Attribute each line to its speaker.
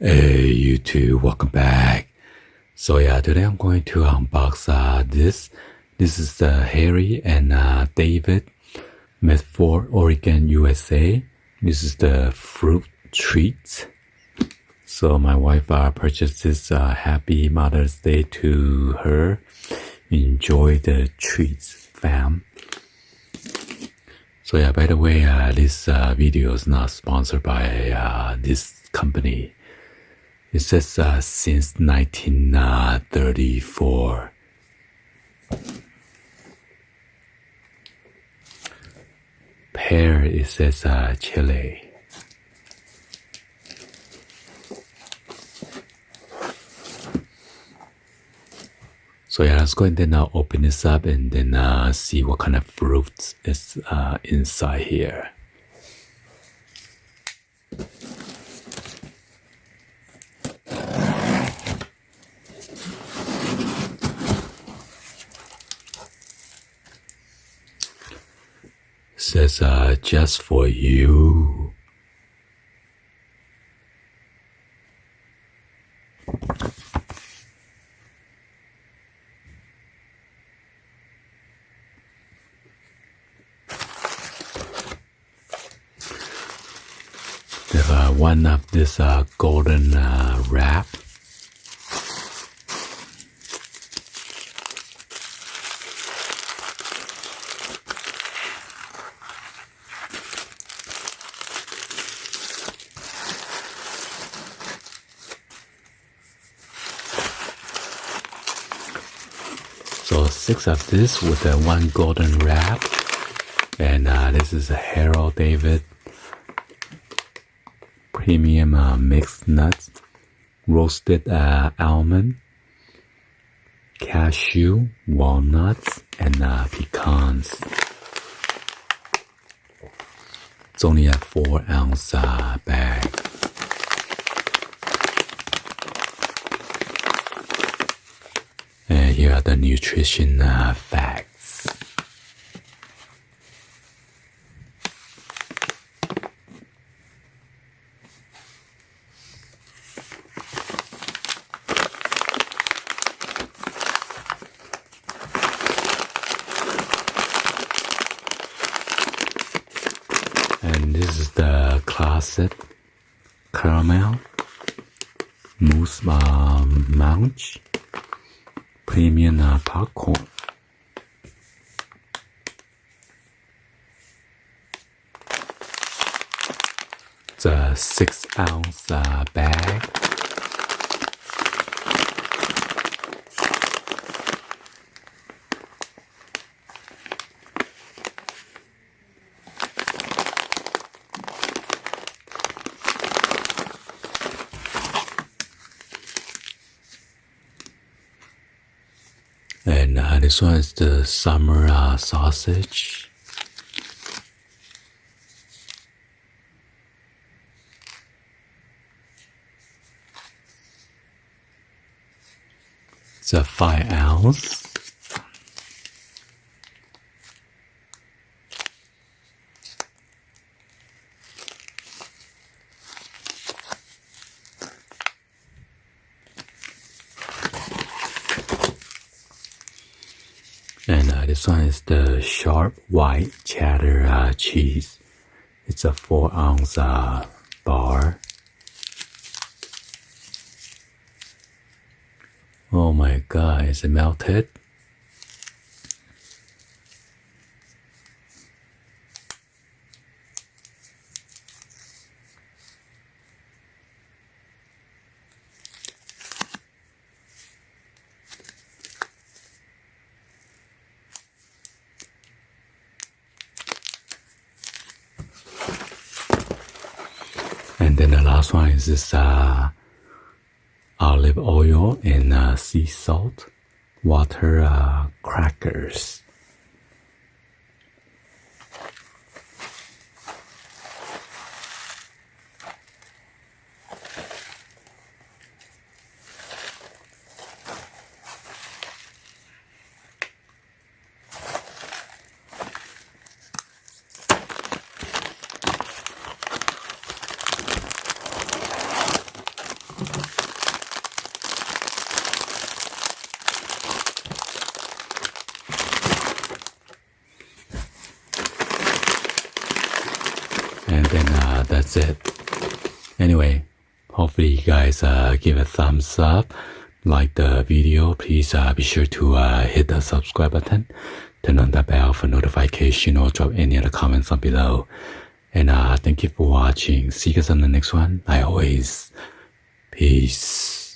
Speaker 1: Hey YouTube, welcome back. So yeah, today I'm going to unbox this. This is Harry and David, made for Oregon, USA. This is the fruit treats. So my wife purchased this. Happy Mother's Day to her. Enjoy the treats, fam. So yeah, by the way, this video is not sponsored by this company. It says since 1934. Pear, it says Chile. So yeah, let's go and then open this up and then see what kind of fruits is inside here. It says just for you. They have one of this golden wrap. So 6 of this with one golden wrap. And this is a Harold David premium mixed nuts, roasted almond, cashew, walnuts, and pecans. It's only a 4-ounce bag. And here are the nutrition facts. And this is the classic caramel mousse munch premium popcorn. It's a 6-ounce bag. And this one is the summer sausage. It's a 5-ounce. And this one is the sharp white cheddar cheese. It's a 4-ounce bar. Oh my god, is it melted? And then the last one is this olive oil and sea salt, water crackers. that's it. Anyway, hopefully you guys give a thumbs up, like the video. Please be sure to hit the subscribe button, turn on the bell for notification, or drop any other comments on below. And thank you for watching. See you guys on the next one. Like always, peace.